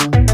आज की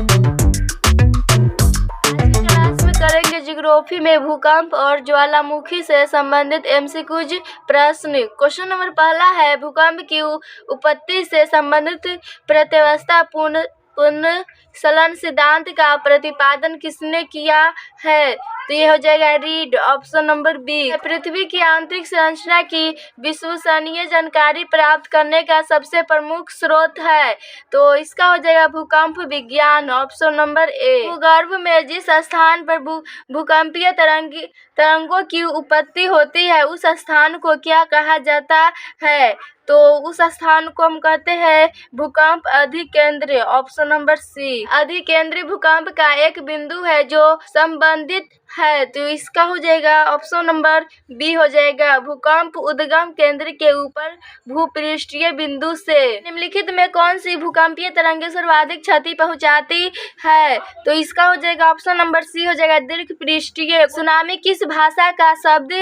क्लास में करेंगे जियोग्राफी में भूकंप और ज्वालामुखी से संबंधित एमसीक्यू प्रश्न। क्वेश्चन नंबर पहला है, भूकंप की उत्पत्ति से संबंधित प्रत्यवस्था पुनर्चलन सिद्धांत का प्रतिपादन किसने किया है? तो ये हो जाएगा रीड, ऑप्शन नंबर बी। पृथ्वी की आंतरिक संरचना की विश्वसनीय जानकारी प्राप्त करने का सबसे प्रमुख स्रोत है, तो इसका हो जाएगा भूकंप विज्ञान, ऑप्शन नंबर ए। भूगर्भ में जिस स्थान पर भूकंपीय तरंगों की उत्पत्ति होती है उस स्थान को क्या कहा जाता है? तो उस स्थान को हम कहते हैं भूकंप अधिकेंद्र, ऑप्शन नंबर सी। अधिकेंद्री भूकंप का एक बिंदु है जो संबंधित है, तो इसका हो जाएगा ऑप्शन नंबर बी हो जाएगा। भूकंप उद्गम केंद्र के ऊपर भूपृष्ठीय बिंदु से। निम्नलिखित में कौन सी भूकंपीय तरंगें सर्वाधिक क्षति पहुंचाती है? तो इसका हो जाएगा ऑप्शन नंबर सी हो जाएगा दीर्घ पृष्ठीय। सुनामी किस भाषा का शब्द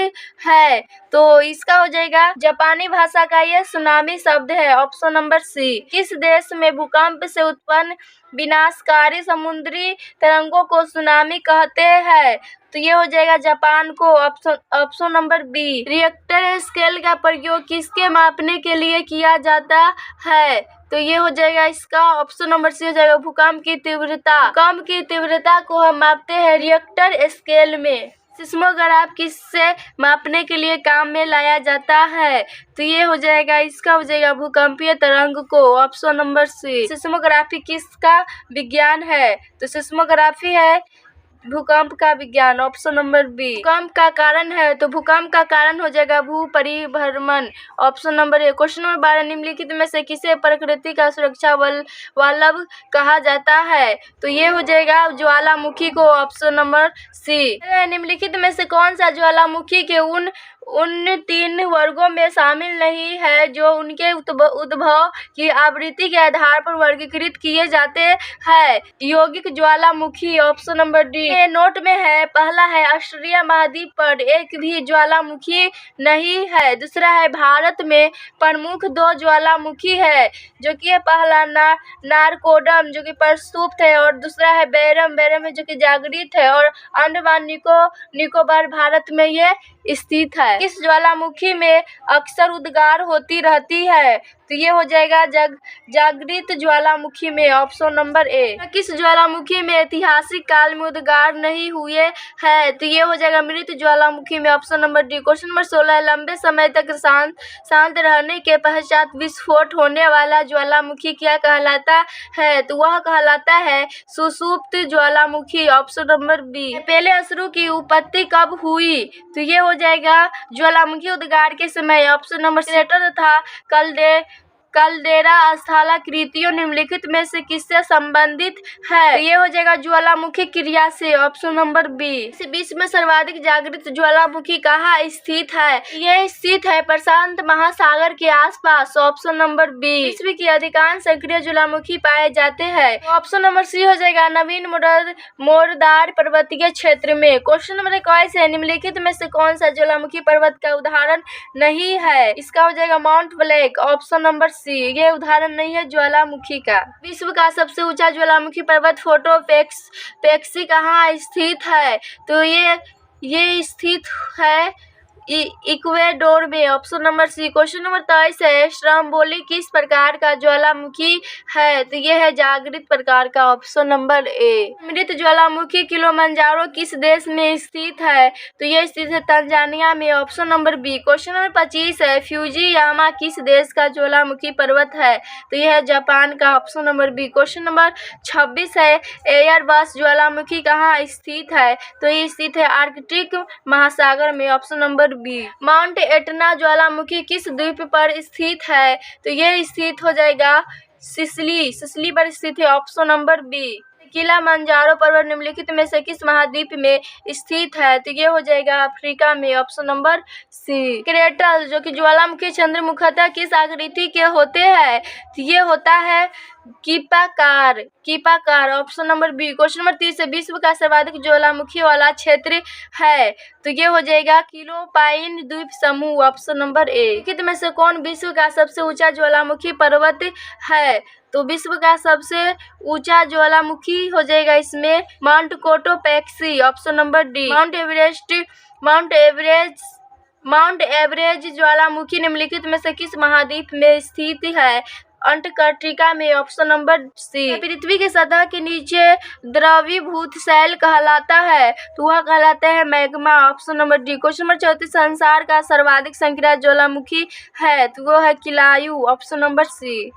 है? तो इसका हो जाएगा जापानी भाषा का यह सुनामी शब्द है, ऑप्शन नंबर सी। किस देश में भूकंप से उत्पन्न विनाशकारी समुद्री तरंगों को सुनामी कहते हैं? तो ये हो जाएगा जापान को, option number B. Richter scale का प्रयोग किसके मापने के लिए किया जाता है? तो ये हो जाएगा इसका ऑप्शन नंबर सी हो जाएगा भूकंप की तीव्रता। भूकंप की तीव्रता को हम मापते हैं रिएक्टर स्केल में। सिस्मोग्राफ किससे मापने के लिए काम में लाया जाता है? तो ये हो जाएगा इसका हो जाएगा भूकंपीय तरंग को, ऑप्शन नंबर सी। सिस्मोग्राफी किसका विज्ञान है? तो सिस्मोग्राफी है भूकंप का विज्ञान, ऑप्शन नंबर बी। भूकंप का कारण है, तो भूकंप का कारण हो जाएगा भू परिभ्रमण, option number A. Question number 12, निम्नलिखित में से किसे प्रकृति का सुरक्षा वाल्व कहा जाता है? तो ये हो जाएगा ज्वालामुखी को, ऑप्शन नंबर सी। निम्नलिखित में से कौन सा ज्वालामुखी के उन 3 वर्गों में शामिल नहीं है जो उनके उद्भव की आवृत्ति के आधार पर वर्गीकृत किए जाते हैं? यौगिक ज्वालामुखी, ऑप्शन नंबर डी। नोट में है, पहला है ऑस्ट्रेलिया महाद्वीप पर एक भी ज्वालामुखी नहीं है। दूसरा है भारत में प्रमुख 2 ज्वालामुखी है, जो कि पहला नारकोडम जो कि प्रसुप्त है, और दूसरा है बैरम है जो कि जागृत है, और अंडमान निकोबार भारत में ये स्थित है। किस ज्वालामुखी में अक्सर उद्गार होती रहती है? तो ये हो जाएगा जागृत ज्वालामुखी में, ऑप्शन नंबर ए। किस ज्वालामुखी में ऐतिहासिक काल में उद्गार नहीं हुए हैं? तो ये हो जाएगा मृत ज्वालामुखी में, option number D. Question number 16, लंबे समय तक शांत रहने के पश्चात विस्फोट होने वाला ज्वालामुखी क्या कहलाता है? तो वह कहलाता है सुषुप्त ज्वालामुखी, ऑप्शन नंबर बी। पहले अश्रु की उत्पत्ति कब हुई? तो ये हो जाएगा ज्वालामुखी उद्गार के समय, ऑप्शन नंबर क्रेटर तथा कल्डेरा स्थलाकृतियों निम्नलिखित में से किससे संबंधित है? तो ये हो जाएगा ज्वालामुखी क्रिया से, ऑप्शन नंबर बी। विश्व में सर्वाधिक जागृत ज्वालामुखी कहाँ स्थित है? ये स्थित है प्रशांत महासागर के आसपास, ऑप्शन नंबर बी। विश्व की अधिकांश सक्रिय ज्वालामुखी पाए जाते हैं, ऑप्शन नंबर सी हो जाएगा नवीन मोरदार पर्वतीय क्षेत्र में। क्वेश्चन नंबर 21 है, निम्नलिखित में से कौन सा ज्वालामुखी पर्वत का उदाहरण नहीं है? इसका हो जाएगा Mount Black, option number C. ये उदाहरण नहीं है ज्वालामुखी का। विश्व का सबसे ऊंचा ज्वालामुखी पर्वत फोटोपेक्सी कहाँ स्थित है? तो ये स्थित है इक्वेडोर में, option number C. Question number 23 है, स्ट्रोम्बोली किस प्रकार का ज्वालामुखी है? तो ये है जागृत प्रकार का, ऑप्शन नंबर ए। मृत ज्वालामुखी किलिमंजारो किस देश में स्थित है? तो ये स्थित है तंजानिया में, option number B. Question number 25 है, फ्यूजियामा किस देश का ज्वालामुखी पर्वत है? तो यह है जापान का, option number B. Question number 26 है, एयरबस ज्वालामुखी कहाँ स्थित है? तो ये स्थित है आर्कटिक महासागर में, option number B. Mount Etna ज्वालामुखी किस द्वीप पर स्थित है? तो ये स्थित हो जाएगा सिसिली पर स्थित है, ऑप्शन नंबर बी। किलिमंजारो पर्वत निम्नलिखित में से किस महाद्वीप में स्थित है? तो ये हो जाएगा अफ्रीका में, ऑप्शन नंबर सी। क्रेटर जो कि ज्वालामुखी चंद्र मुख्यतः किस आकृति के होते हैं? तो ये होता है कीपाकार, option number B. Question number 30 है, विश्व का सर्वाधिक ज्वालामुखी वाला क्षेत्र है? तो ये हो जाएगा फिलिपाइन द्वीप समूह, ऑप्शन नंबर ए। निम्नलिखित में से कौन विश्व का सबसे ऊंचा ज्वालामुखी पर्वत है? तो विश्व का सबसे ऊंचा ज्वालामुखी हो जाएगा इसमें mount Cotopaxi, option number D. Mount average ज्वालामुखी निम्नलिखित में से किस महाद्वीप में स्थित है? अंटार्कटिका में, ऑप्शन नंबर सी। पृथ्वी की सतह के नीचे द्रवीभूत शैल कहलाता है, तो वह कहलाता है magma, option number D. Question number 34, संसार का सर्वाधिक संक्रिय ज्वालामुखी है, तो वो है किलायू, ऑप्शन नंबर सी।